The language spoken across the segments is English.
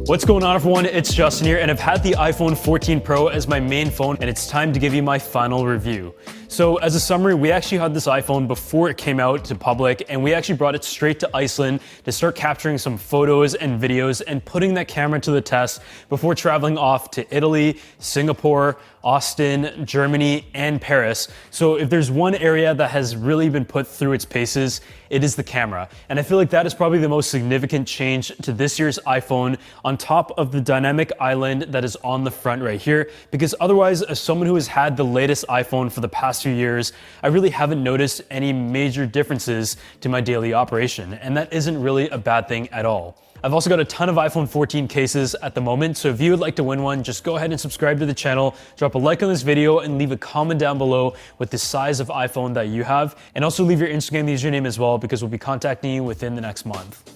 What's going on, everyone? It's Justin here, and I've had the iPhone 14 Pro as my main phone, and it's time to give you my final review. So as a summary, we actually had this iPhone before it came out to public, and we actually brought it straight to Iceland to start capturing some photos and videos and putting that camera to the test before traveling off to Italy, Singapore, Austin, Germany, and Paris. So if there's one area that has really been put through its paces, it is the camera. And I feel like that is probably the most significant change to this year's iPhone, on top of the dynamic island that is on the front right here. Because otherwise, as someone who has had the latest iPhone for the past few years, I really haven't noticed any major differences to my daily operation. And that isn't really a bad thing at all. I've also got a ton of iPhone 14 cases at the moment, so if you would like to win one, just go ahead and subscribe to the channel, drop a like on this video, and leave a comment down below with the size of iPhone that you have. And also leave your Instagram username as well, because we'll be contacting you within the next month.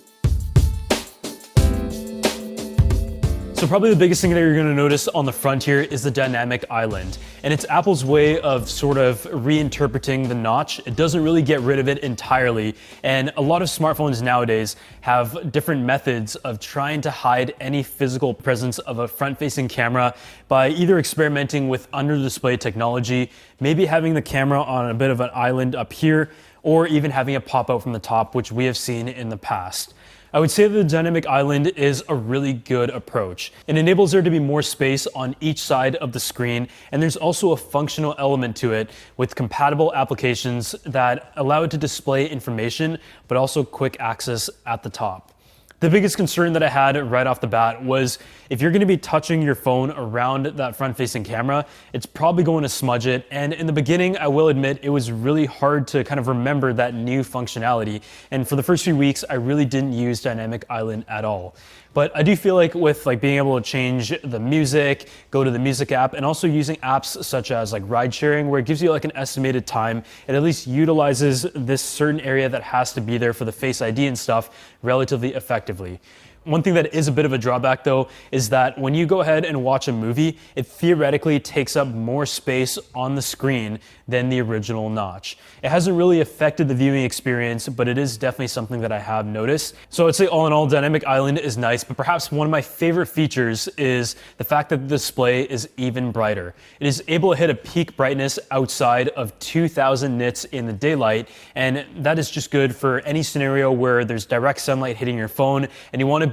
So probably the biggest thing that you're gonna notice on the front here is the dynamic island. And it's Apple's way of sort of reinterpreting the notch. It doesn't really get rid of it entirely. And a lot of smartphones nowadays have different methods of trying to hide any physical presence of a front-facing camera by either experimenting with under-display technology, maybe having the camera on a bit of an island up here, or even having it pop out from the top, which we have seen in the past. I would say that the dynamic island is a really good approach. It enables there to be more space on each side of the screen, and there's also a functional element to it with compatible applications that allow it to display information, but also quick access at the top. The biggest concern that I had right off the bat was if you're going to be touching your phone around that front-facing camera, it's probably going to smudge it. And in the beginning, I will admit, it was really hard to kind of remember that new functionality. And for the first few weeks, I really didn't use Dynamic Island at all. But I do feel like with being able to change the music, go to the music app, and also using apps such as ride sharing, where it gives you an estimated time, it at least utilizes this certain area that has to be there for the Face ID and stuff relatively effectively. One thing that is a bit of a drawback though is that when you go ahead and watch a movie, it theoretically takes up more space on the screen than the original notch. It hasn't really affected the viewing experience, but it is definitely something that I have noticed. So I'd say all in all, Dynamic Island is nice, but perhaps one of my favorite features is the fact that the display is even brighter. It is able to hit a peak brightness outside of 2000 nits in the daylight, and that is just good for any scenario where there's direct sunlight hitting your phone and you want to